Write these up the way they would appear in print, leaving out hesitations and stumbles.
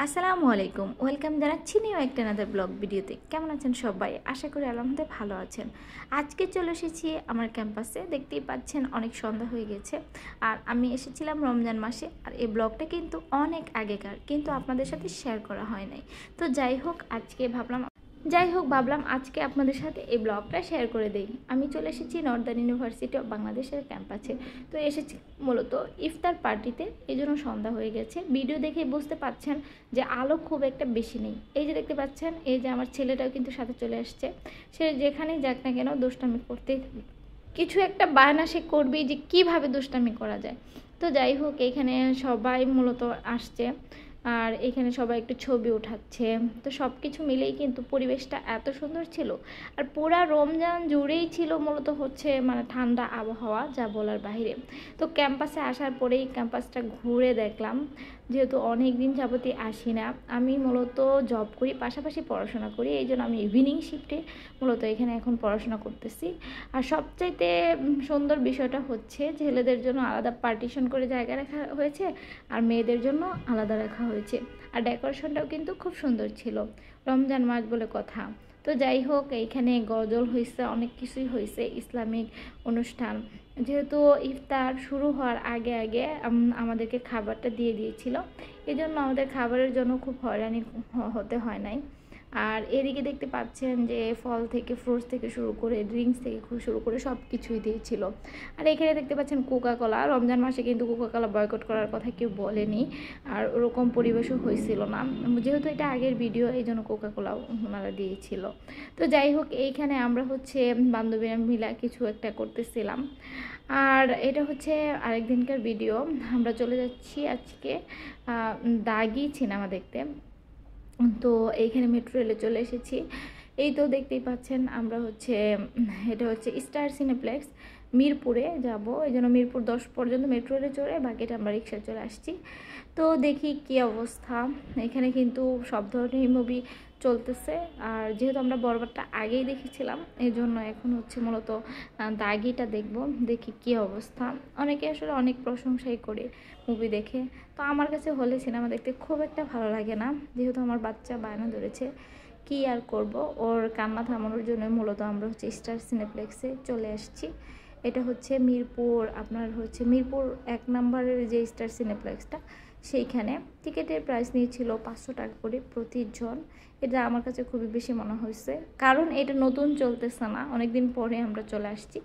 আসসালামু আলাইকুম, ওয়েলকাম জানাচ্ছি নিউ একটা আনাদার ব্লগ ভিডিওতে। কেমন আছেন সবাই? আশা করি আলহামদুলিল্লাহ ভালো আছেন। আজকে চলে এসেছি আমার ক্যাম্পাসে। দেখতেই পাচ্ছেন অনেক সন্ধ্যা হয়ে গেছে। আর আমি এসেছিলাম রমজান মাসে। আর এই ব্লগটা কিন্তু অনেক আগেকার, কিন্তু আপনাদের সাথে শেয়ার করা হয় নাই। তো ভাবলাম আজকে আপনাদের সাথে এই ব্লগটা শেয়ার করে দেই। আমি চলে এসেছি নর্দার্ন ইউনিভার্সিটি অফ বাংলাদেশের ক্যাম্পাসে। তো এসেছি মূলত ইফতার পার্টিতে, এই জন্য সন্ধ্যা হয়ে গেছে। ভিডিও দেখে বুঝতে পাচ্ছেন যে আলো খুব একটা বেশি নেই। এই যে দেখতে পাচ্ছেন, এই যে আমার ছেলেটাও কিন্তু সাথে চলে আসছে। সে যেখানেই যাক না কেন দুষ্টামি করতেই কিছু একটা বায়না সে করবেই, যে কিভাবে দুষ্টামি করা যায়। তো যাই হোক, এখানে সবাই মূলত আসছে। আর এখানে সবাই একটু ছবি উঠাচ্ছে। তো সব কিছু মিলেই কিন্তু পরিবেশটা এত সুন্দর ছিল। আর পুরা রমজান জুড়েই ছিল মূলত হচ্ছে মানে ঠান্ডা আবহাওয়া, যা বলার বাইরে। তো ক্যাম্পাসে আসার পরেই ক্যাম্পাসটা ঘুরে দেখলাম, যেহেতু অনেক দিন যাবতই আসি না। আমি মূলত জব করি, পাশাপাশি পড়াশোনা করি, এই জন্য আমি ইভিনিং শিফটে মূলত এখানে এখন পড়াশোনা করতেছি। আর সবচাইতে সুন্দর বিষয়টা হচ্ছে ছেলেদের জন্য আলাদা পার্টিশন করে জায়গা রাখা হয়েছে, আর মেয়েদের জন্য আলাদা রাখা হয়েছে। আর ডেকোরেশনটাও কিন্তু খুব সুন্দর ছিল, রমজান মাস বলে কথা। তো যাই হোক, এইখানে গজল হয়েছে, অনেক কিছুই হয়েছে, ইসলামিক অনুষ্ঠান। যেহেতু ইফতার শুরু হওয়ার আগে আগে আমাদেরকে খাবারটা দিয়ে দিয়েছিল, এই জন্য আমাদের খাবারের জন্য খুব হয়রানি হতে হয় নাই। আর এদিকে দেখতে পাচ্ছেন যে ফল থেকে, ফ্রুটস থেকে শুরু করে, ড্রিঙ্কস থেকে শুরু করে সব কিছুই দিয়েছিল। আর এখানে দেখতে পাচ্ছেন কোকাকোলা। রমজান মাসে কিন্তু কোকাকোলা বয়কট করার কথা কেউ বলেনি, আর ওরকম পরিবেশও হয়েছিল না। যেহেতু এটা আগের ভিডিও, এই জন্য কোকাকোলাও ওনারা দিয়েছিল। তো যাই হোক, এইখানে আমরা হচ্ছে বান্ধবীরা মিলা কিছু একটা করতেছিলাম। আর এটা হচ্ছে আরেকদিনকার ভিডিও। আমরা চলে যাচ্ছি আজকে দাগি সিনেমা দেখতে। তো এইখানে মেট্রো রেলে চলে এসেছি। এই তো দেখতেই পাচ্ছেন, আমরা হচ্ছে এটা হচ্ছে স্টার সিনেপ্লেক্স, মিরপুরে যাব। এই জন্য মিরপুর 10 পর্যন্ত মেট্রো রেলে চড়ে বাকিটা আমরা রিক্সায় চলে আসছি। তো দেখি কি অবস্থা। এখানে কিন্তু সব ধরনের মুভি চলতেছে। আর যেহেতু আমরা বরবারটা আগেই দেখেছিলাম, এই জন্য এখন হচ্ছে মূলত দাগিটা দেখব, দেখি কি অবস্থা। অনেকে আসলে অনেক প্রশংসাই করে মুভি দেখে। তো আমার কাছে হলে সিনেমা দেখতে খুব একটা ভালো লাগে না, যেহেতু আমার বাচ্চা বায়না ধরেছে। কি আর করব, ওর কান্না থামানোর জন্য মূলত আমরা হচ্ছে স্টার সিনেপ্লেক্সে চলে আসছি। এটা হচ্ছে মিরপুর, আপনার হচ্ছে মিরপুর 1 নম্বরের যে স্টার সিনেপ্লেক্সটা, সেইখানে টিকিটের প্রাইস নিয়েছিল 500 টাকা করে প্রতিজন। এটা আমার কাছে খুবই বেশি মনে হয়েছে, কারণ এটা নতুন চলতেছে না, অনেকদিন পরে আমরা চলে আসছি,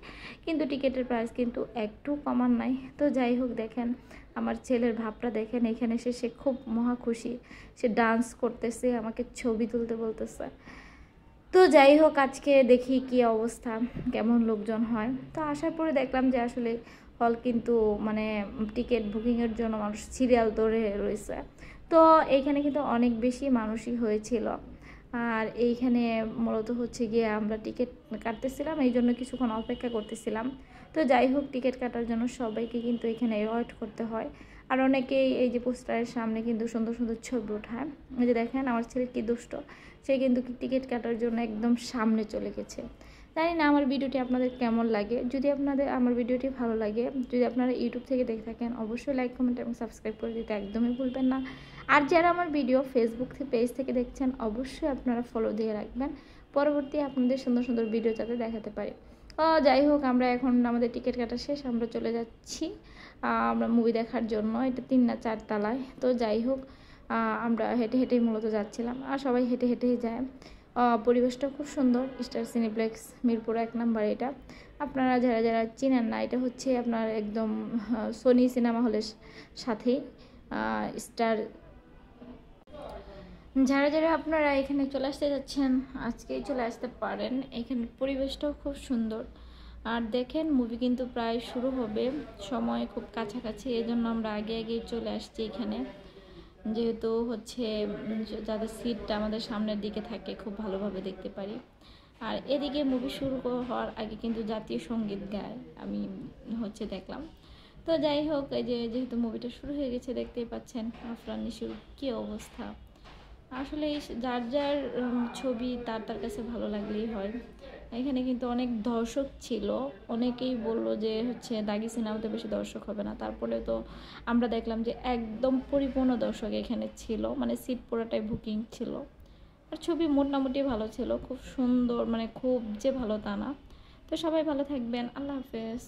কিন্তু টিকিটের প্রাইস কিন্তু একটু কমান নাই। তো যাই হোক, দেখেন আমার ছেলের ভাবটা দেখেন, এখানে এসে সে খুব মহা খুশি। সে ডান্স করতেছে, আমাকে ছবি তুলতে বলতেছে। তো যাই হোক, আজকে দেখি কি অবস্থা, কেমন লোকজন হয়। তো আসার পরে দেখলাম যে আসলে হল কিন্তু মানে টিকিট বুকিংয়ের জন্য মানুষ সিরিয়াল ধরে রয়েছে। তো এইখানে কিন্তু অনেক বেশি মানুষই হয়েছিল। আর এইখানে মূলত হচ্ছে গিয়ে আমরা টিকিট কাটতেছিলাম, এই জন্য কিছুক্ষণ অপেক্ষা করতেছিলাম। তো যাই হোক, টিকিট কাটার জন্য সবাইকে কিন্তু এখানে ওয়েট করতে হয়। আর অনেকেই এই যে পোস্টারের সামনে কিন্তু সুন্দর সুন্দর ছবি ওঠায়। এই যে দেখেন আমার ছেলে কি দুষ্ট, সে কিন্তু টিকিট কাটার জন্য একদম সামনে চলে গেছে। জানি না আমার ভিডিওটি আপনাদের কেমন লাগে। যদি আপনাদের আমার ভিডিওটি ভালো লাগে, যদি আপনারা ইউটিউব থেকে দেখে থাকেন, অবশ্যই লাইক, কমেন্ট এবং সাবস্ক্রাইব করে দিতে একদমই ভুলবেন না। আর যারা আমার ভিডিও ফেসবুক পেজ থেকে দেখছেন, অবশ্যই আপনারা ফলো দিয়ে রাখবেন, পরবর্তী আপনাদের সুন্দর সুন্দর ভিডিও যাতে দেখাতে পারি। যাই হোক, আমরা এখন আমাদের টিকিট কাটা শেষ, আমরা চলে যাচ্ছি আমরা মুভি দেখার জন্য। এটা 3 না 4 তলায়। তো যাই হোক, আমরা হেঁটে হেঁটেই মূলত যাচ্ছিলাম, আর সবাই হেঁটে হেঁটেই যায়। পরিবেশটা খুব সুন্দর। স্টার সিনেপ্লেক্স মিরপুর 1 নম্বর। এটা আপনারা যারা যারা চিনেন না, এটা হচ্ছে আপনার একদম সোনি সিনেমা হলের সাথেই স্টার। যারা যারা আপনারা এখানে চলে আসতে যাচ্ছেন, আজকেই চলে আসতে পারেন। এখানে পরিবেশটাও খুব সুন্দর। আর দেখেন, মুভি কিন্তু প্রায় শুরু হবে, সময় খুব কাছাকাছি, এই জন্য আমরা আগে আগেই চলে আসছি এখানে। যেহেতু হচ্ছে যাদের সিটটা আমাদের সামনের দিকে থাকে, খুব ভালোভাবে দেখতে পারি। আর এদিকে মুভি শুরু হওয়ার আগে কিন্তু জাতীয় সঙ্গীত গায়, আমি হচ্ছে দেখলাম। তো যাই হোক, এই যে যেহেতু মুভিটা শুরু হয়ে গেছে, দেখতেই পাচ্ছেন আফরান নিশোর কী অবস্থা। আসলে যার যার ছবি তার তার কাছে ভালো লাগলেই হয়। এখানে কিন্তু অনেক দর্শক ছিল, অনেকেই বললো যে হচ্ছে দাগি সিনেমাতে বেশি দর্শক হবে না, তারপরে তো আমরা দেখলাম যে একদম পরিপূর্ণ দর্শক এখানে ছিল, মানে সিট পুরোটাই বুকিং ছিল। আর ছবি মোটামুটি ভালো ছিল, খুব সুন্দর, মানে খুব যে ভালো তা না। তো সবাই ভালো থাকবেন, আল্লাহ হাফেজ।